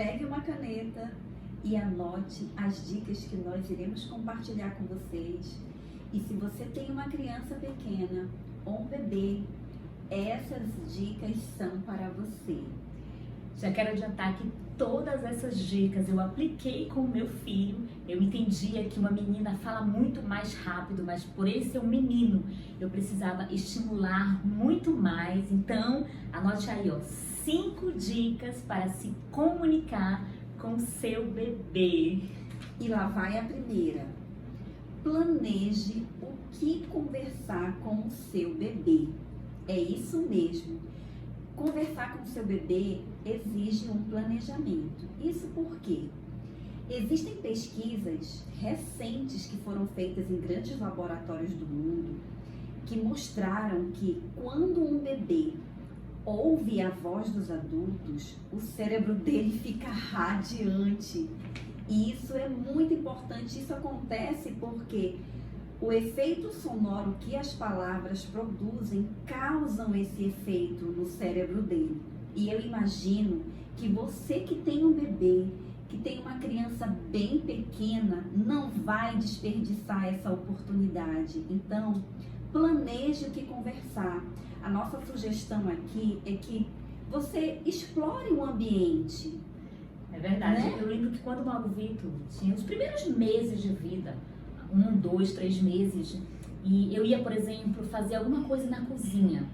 pegue uma caneta e anote as dicas que nós iremos compartilhar com vocês. E se você tem uma criança pequena ou um bebê, essas dicas são para você. Já quero adiantar que todas essas dicas eu apliquei com o meu filho. Eu entendia que uma menina fala muito mais rápido, mas por ele ser um menino, eu precisava estimular muito mais. Então, anote aí, 5 dicas para se comunicar com seu bebê. E lá vai a primeira. Planeje o que conversar com o seu bebê. É isso mesmo. Conversar com o seu bebê exige um planejamento. Isso porque existem pesquisas recentes que foram feitas em grandes laboratórios do mundo que mostraram que quando um bebê ouve a voz dos adultos, o cérebro dele fica radiante. E isso é muito importante. Isso acontece porque o efeito sonoro que as palavras produzem causam esse efeito no cérebro dele. E eu imagino que você que tem um bebê, que tem uma criança bem pequena, não vai desperdiçar essa oportunidade. Então, planeje o que conversar. A nossa sugestão aqui é que você explore o ambiente. É verdade. Né? Eu lembro que quando o Mauro Vitor tinha os primeiros meses de vida, 1, 2, 3 meses, e eu ia, por exemplo, fazer alguma coisa na cozinha.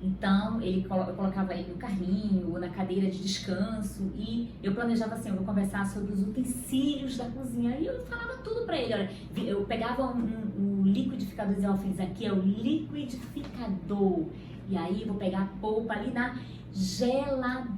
Então, eu colocava ele no carrinho ou na cadeira de descanso e eu planejava assim, eu vou conversar sobre os utensílios da cozinha. E eu falava tudo pra ele, olha, eu pegava um liquidificador e dizia, ó, filho, aqui é o liquidificador. E aí eu vou pegar a polpa ali na geladeira.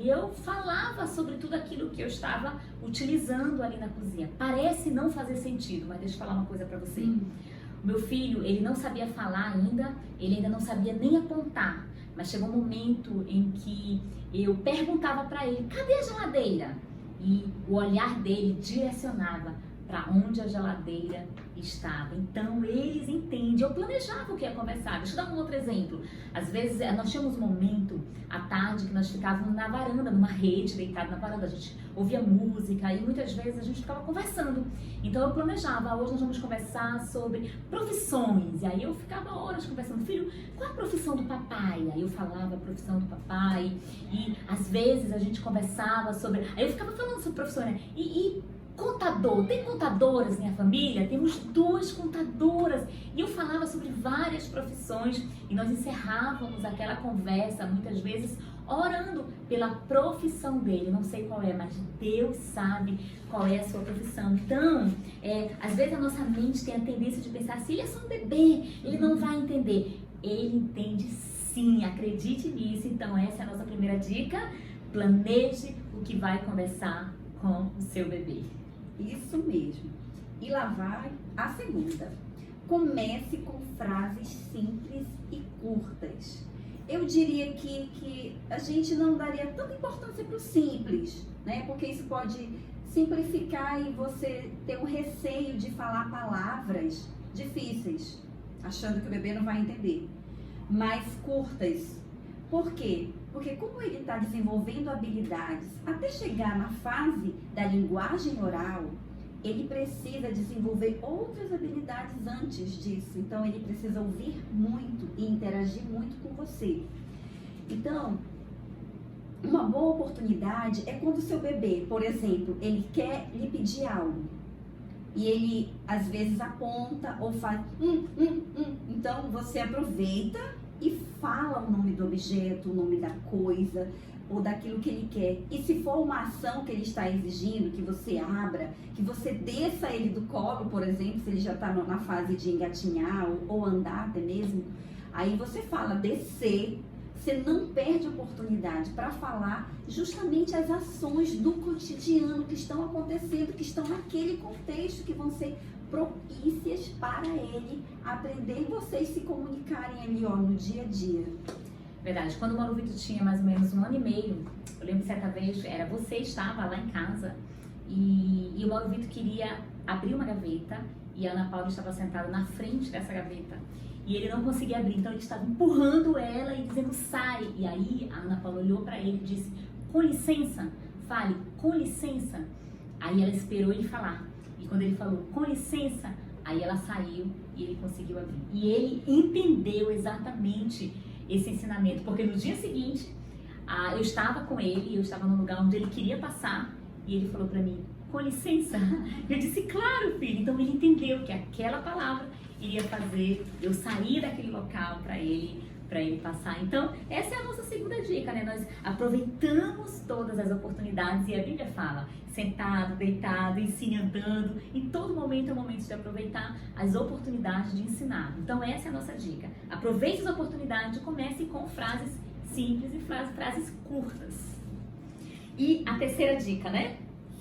E eu falava sobre tudo aquilo que eu estava utilizando ali na cozinha. Parece não fazer sentido, mas deixa eu falar uma coisa pra você. O meu filho, ele não sabia falar ainda, ele ainda não sabia nem apontar. Mas chegou um momento em que eu perguntava pra ele, cadê a geladeira? E o olhar dele direcionava para onde a geladeira estava. Então, eles entendem. Eu planejava o que ia conversar. Deixa eu dar um outro exemplo. Às vezes, nós tínhamos um momento à tarde que nós ficávamos na varanda, numa rede, deitado na varanda. A gente ouvia música e muitas vezes a gente ficava conversando. Então, eu planejava. Hoje nós vamos conversar sobre profissões. E aí eu ficava horas conversando. Filho, qual a profissão do papai? Aí eu falava a profissão do papai. E às vezes a gente conversava sobre... Aí eu ficava falando sobre profissões, né? Contador, tem contadoras na minha família? Temos 2 contadoras. E eu falava sobre várias profissões e nós encerrávamos aquela conversa, muitas vezes, orando pela profissão dele. Eu não sei qual é, mas Deus sabe qual é a sua profissão. Então, às vezes a nossa mente tem a tendência de pensar, se ele é só um bebê, ele não vai entender. Ele entende sim, acredite nisso. Então, essa é a nossa primeira dica. Planeje o que vai conversar com o seu bebê. Isso mesmo. E lá vai a segunda. Comece com frases simples e curtas. Eu diria que a gente não daria tanta importância para o simples, né? Porque isso pode simplificar e você ter um receio de falar palavras difíceis, achando que o bebê não vai entender. Mas curtas. Por quê? Porque como ele está desenvolvendo habilidades até chegar na fase da linguagem oral, ele precisa desenvolver outras habilidades antes disso. Então, ele precisa ouvir muito e interagir muito com você. Então, uma boa oportunidade é quando o seu bebê, por exemplo, ele quer lhe pedir algo. E ele, às vezes, aponta ou faz Então, você aproveita e fala o nome do objeto, o nome da coisa ou daquilo que ele quer. E se for uma ação que ele está exigindo, que você abra, que você desça ele do colo, por exemplo, se ele já está na fase de engatinhar ou andar até mesmo, aí você fala descer. Você não perde oportunidade para falar justamente as ações do cotidiano que estão acontecendo, que estão naquele contexto, que vão ser propícias para ele aprender e vocês se comunicarem ali, no dia a dia. Verdade. Quando o Mauro Vitor tinha mais ou menos 1 ano e meio, eu lembro que certa vez, você estava lá em casa e o Mauro Vitor queria abrir uma gaveta e a Ana Paula estava sentada na frente dessa gaveta. E ele não conseguia abrir, então ele estava empurrando ela e dizendo sai. E aí a Ana Paula olhou para ele e disse, com licença, fale com licença. Aí ela esperou ele falar. E quando ele falou com licença, aí ela saiu e ele conseguiu abrir. E ele entendeu exatamente esse ensinamento, porque no dia seguinte, eu estava com ele, eu estava no lugar onde ele queria passar, e ele falou para mim, com licença. Eu disse, claro, filho. Então ele entendeu que aquela palavra iria fazer eu sair daquele local para ele passar. Então, essa é a nossa segunda dica, né? Nós aproveitamos todas as oportunidades, e a Bíblia fala, sentado, deitado, ensine andando, em todo momento é o momento de aproveitar as oportunidades de ensinar. Então, essa é a nossa dica. Aproveite as oportunidades e comece com frases simples e frases curtas. E a terceira dica, né?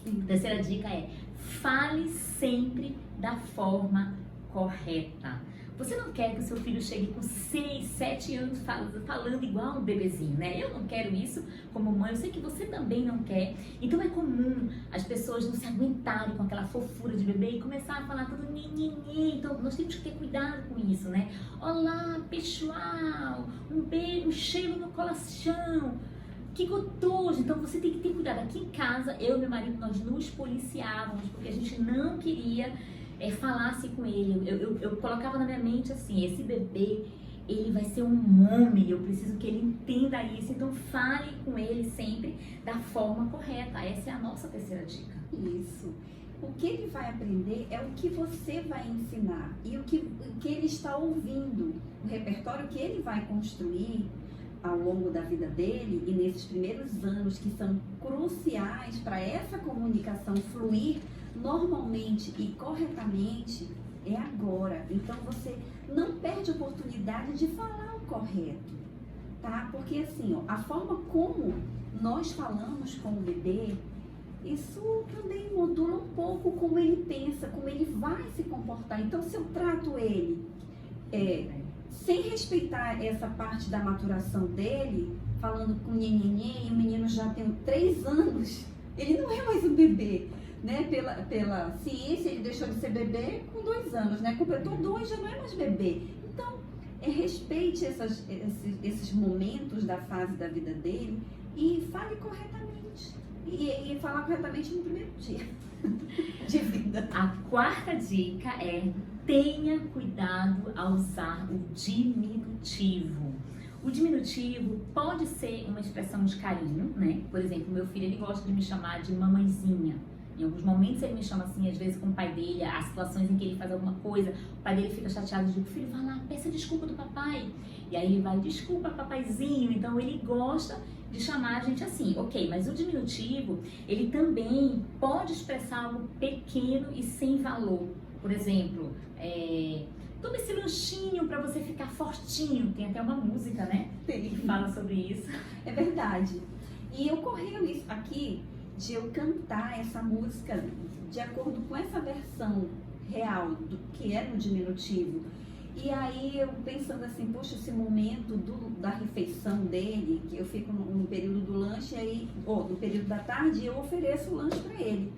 A terceira dica é, fale sempre da forma correta. Você não quer que o seu filho chegue com 6, 7 anos falando igual um bebezinho, né? Eu não quero isso como mãe, eu sei que você também não quer. Então é comum as pessoas não se aguentarem com aquela fofura de bebê e começar a falar tudo nhenhenhen. Então nós temos que ter cuidado com isso, né? Olá, pessoal, um beijo, um cheiro no coração. Que gostoso! Então você tem que ter cuidado. Aqui em casa, eu e meu marido, nós nos policiávamos, porque a gente não queria falasse com ele. Eu colocava na minha mente assim, esse bebê, ele vai ser um homem, eu preciso que ele entenda isso. Então fale com ele sempre da forma correta. Essa é a nossa terceira dica. Isso. O que ele vai aprender é o que você vai ensinar e o que ele está ouvindo, o repertório que ele vai construir ao longo da vida dele e nesses primeiros anos que são cruciais para essa comunicação fluir normalmente e corretamente, é agora. Então você não perde a oportunidade de falar o correto, tá? Porque assim, ó, a forma como nós falamos com o bebê, isso também modula um pouco como ele pensa, como ele vai se comportar. Então se eu trato ele sem respeitar essa parte da maturação dele, falando com nhenhenhen, e o menino já tem 3 anos, ele não é mais um bebê, né? Pela ciência, ele deixou de ser bebê com 2 anos, né? Completou 2, já não é mais bebê. Então, respeite esses momentos da fase da vida dele e fale corretamente. E falar corretamente no primeiro dia de vida. A quarta dica é, tenha cuidado ao usar o diminutivo. O diminutivo pode ser uma expressão de carinho, né? Por exemplo, meu filho, ele gosta de me chamar de mamãezinha. Em alguns momentos ele me chama assim, às vezes com o pai dele, as situações em que ele faz alguma coisa, o pai dele fica chateado e diz, filho, vai lá, peça desculpa do papai. E aí ele vai, desculpa, papaizinho. Então ele gosta de chamar a gente assim, ok, mas o diminutivo, ele também pode expressar algo pequeno e sem valor. Por exemplo, toma esse lanchinho pra você ficar fortinho. Tem até uma música, né? Tem. Que fala sobre isso. É verdade. E ocorreu isso aqui, de eu cantar essa música de acordo com essa versão real do que é no diminutivo. E aí eu pensando assim, poxa, esse momento da refeição dele, que eu fico no período do lanche, no período da tarde, eu ofereço o lanche para ele.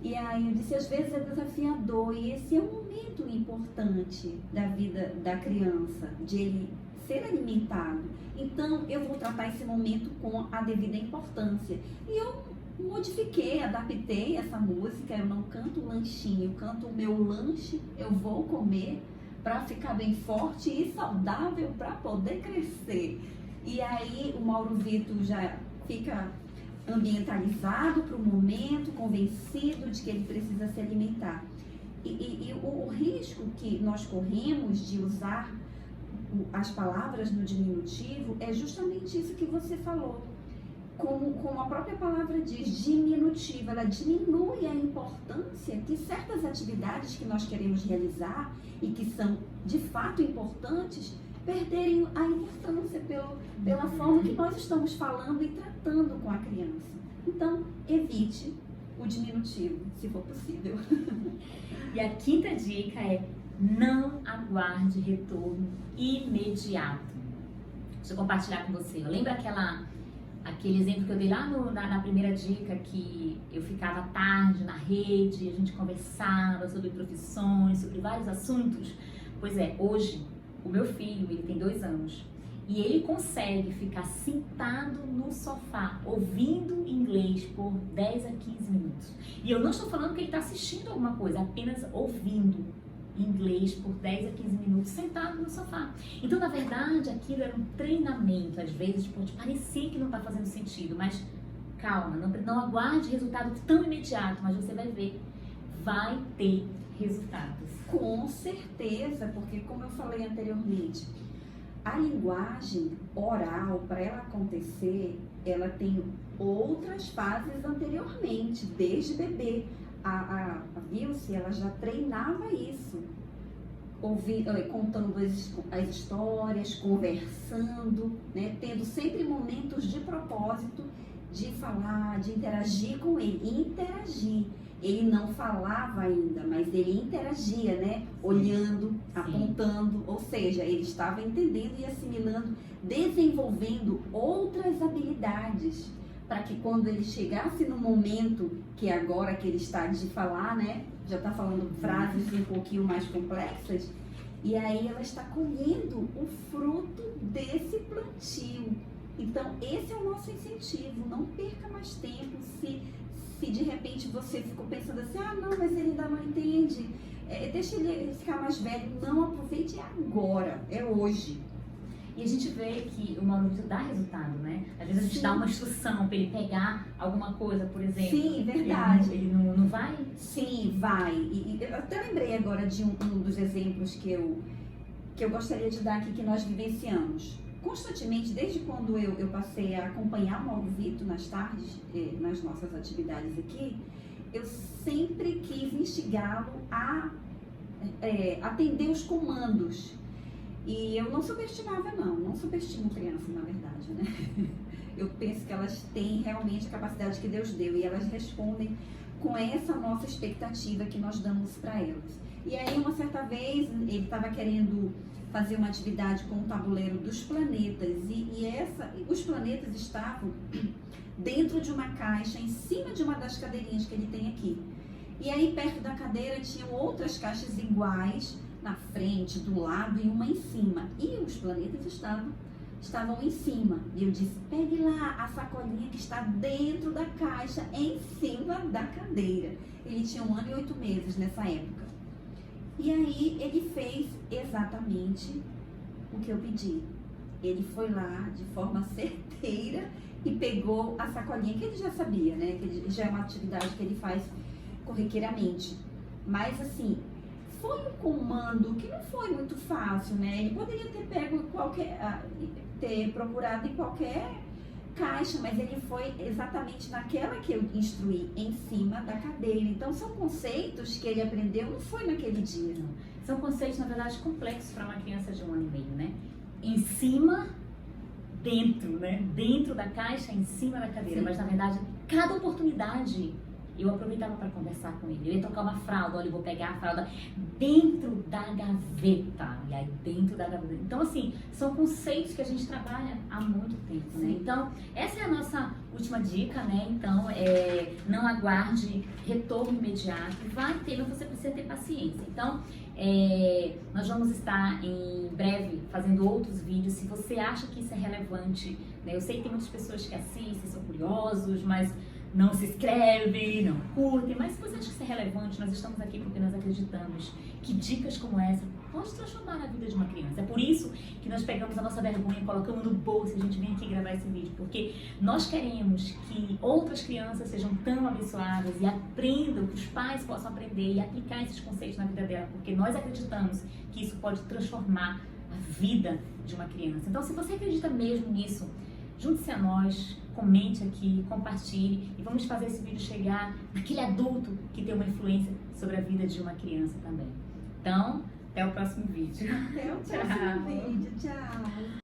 E aí eu disse, às vezes é desafiador, e esse é um momento importante da vida da criança, de ele ser alimentado. Então eu vou tratar esse momento com a devida importância. E eu modifiquei, adaptei essa música, eu não canto o lanchinho, eu canto o meu lanche, eu vou comer para ficar bem forte e saudável para poder crescer. E aí o Mauro Vitor já fica ambientalizado para o momento, convencido de que ele precisa se alimentar. E o risco que nós corremos de usar as palavras no diminutivo é justamente isso que você falou. Como a própria palavra diz, diminutiva, ela diminui a importância que certas atividades que nós queremos realizar e que são de fato importantes, perderem a importância pela forma que nós estamos falando e tratando com a criança. Então, evite o diminutivo, se for possível. E a quinta dica é, não aguarde retorno imediato. Deixa eu compartilhar com você. Lembra aquele exemplo que eu dei lá na primeira dica, que eu ficava tarde na rede, a gente conversava sobre profissões, sobre vários assuntos? Pois é, hoje o meu filho, ele tem 2 anos E ele consegue ficar sentado no sofá, ouvindo inglês por 10 a 15 minutos. E eu não estou falando que ele está assistindo alguma coisa, apenas ouvindo inglês por 10 a 15 minutos sentado no sofá. Então, na verdade, aquilo era um treinamento. Às vezes pode parecer que não está fazendo sentido, mas calma, não aguarde resultado tão imediato, mas você vai ver, vai ter resultados. Com certeza, porque como eu falei anteriormente, a linguagem oral, para ela acontecer, ela tem outras fases anteriormente, desde bebê. A Vilce, ela já treinava isso, contando as histórias, conversando, né? Tendo sempre momentos de propósito, de falar, de interagir com ele, interagir. Ele não falava ainda, mas ele interagia, né? Olhando, apontando, ou seja, ele estava entendendo e assimilando, desenvolvendo outras habilidades, para que quando ele chegasse no momento que agora que ele está de falar, né? Já está falando frases um pouquinho mais complexas, e aí ela está colhendo o fruto desse plantio. Então, esse é o nosso incentivo, não perca mais tempo. Se de repente você ficou pensando assim, ah não, mas ele ainda não entende, deixa ele ficar mais velho. Não, aproveite agora, é hoje. E a gente vê que o Maurício dá resultado, né? Às vezes a gente dá uma instrução para ele pegar alguma coisa, por exemplo. Sim, verdade. Ele não vai? Sim, vai. E eu até lembrei agora de um dos exemplos que eu gostaria de dar aqui, que nós vivenciamos. Constantemente, desde quando eu passei a acompanhar o Mauro Vitor nas tardes, nas nossas atividades aqui, eu sempre quis instigá-lo a atender os comandos. E eu não subestimava, não subestimo criança, na verdade, né? Eu penso que elas têm realmente a capacidade que Deus deu e elas respondem com essa nossa expectativa que nós damos para elas. E aí, uma certa vez, ele estava querendo fazer uma atividade com o tabuleiro dos planetas os planetas estavam dentro de uma caixa, em cima de uma das cadeirinhas que ele tem aqui. E aí, perto da cadeira, tinham outras caixas iguais, na frente, do lado e uma em cima. E os planetas estavam em cima. E eu disse, pegue lá a sacolinha que está dentro da caixa, em cima da cadeira. Ele tinha 1 ano e 8 meses nessa época. E aí ele fez exatamente o que eu pedi. Ele foi lá de forma certeira e pegou a sacolinha, que ele já sabia, né? Que já é uma atividade que ele faz corriqueiramente. Mas assim, foi um comando que não foi muito fácil, né? Ele poderia ter ter procurado em qualquer caixa, mas ele foi exatamente naquela que eu instruí, em cima da cadeira. Então, são conceitos que ele aprendeu, não foi naquele dia, não. São conceitos, na verdade, complexos para uma criança de 1 ano e meio, né? Em cima, dentro, né? Dentro da caixa, em cima da cadeira. Sim. Mas, na verdade, cada oportunidade eu aproveitava para conversar com ele. Eu ia trocar uma fralda, olha, eu vou pegar a fralda dentro da gaveta. E aí, dentro da gaveta. Então, assim, são conceitos que a gente trabalha há muito tempo, né? Então, essa é a nossa última dica, né? Então, não aguarde retorno imediato. Vai ter, mas você precisa ter paciência. Então, nós vamos estar em breve fazendo outros vídeos. Se você acha que isso é relevante, né? Eu sei que tem muitas pessoas que assistem, são curiosos, mas não se inscrevem, não curtem, mas se você acha que isso é relevante, nós estamos aqui porque nós acreditamos que dicas como essa podem transformar a vida de uma criança. É por isso que nós pegamos a nossa vergonha e colocamos no bolso e a gente vem aqui gravar esse vídeo, porque nós queremos que outras crianças sejam tão abençoadas e aprendam, que os pais possam aprender e aplicar esses conceitos na vida dela, porque nós acreditamos que isso pode transformar a vida de uma criança. Então, se você acredita mesmo nisso, junte-se a nós, comente aqui, compartilhe e vamos fazer esse vídeo chegar naquele adulto que tem uma influência sobre a vida de uma criança também. Então, até o próximo vídeo. Até o próximo vídeo. Tchau.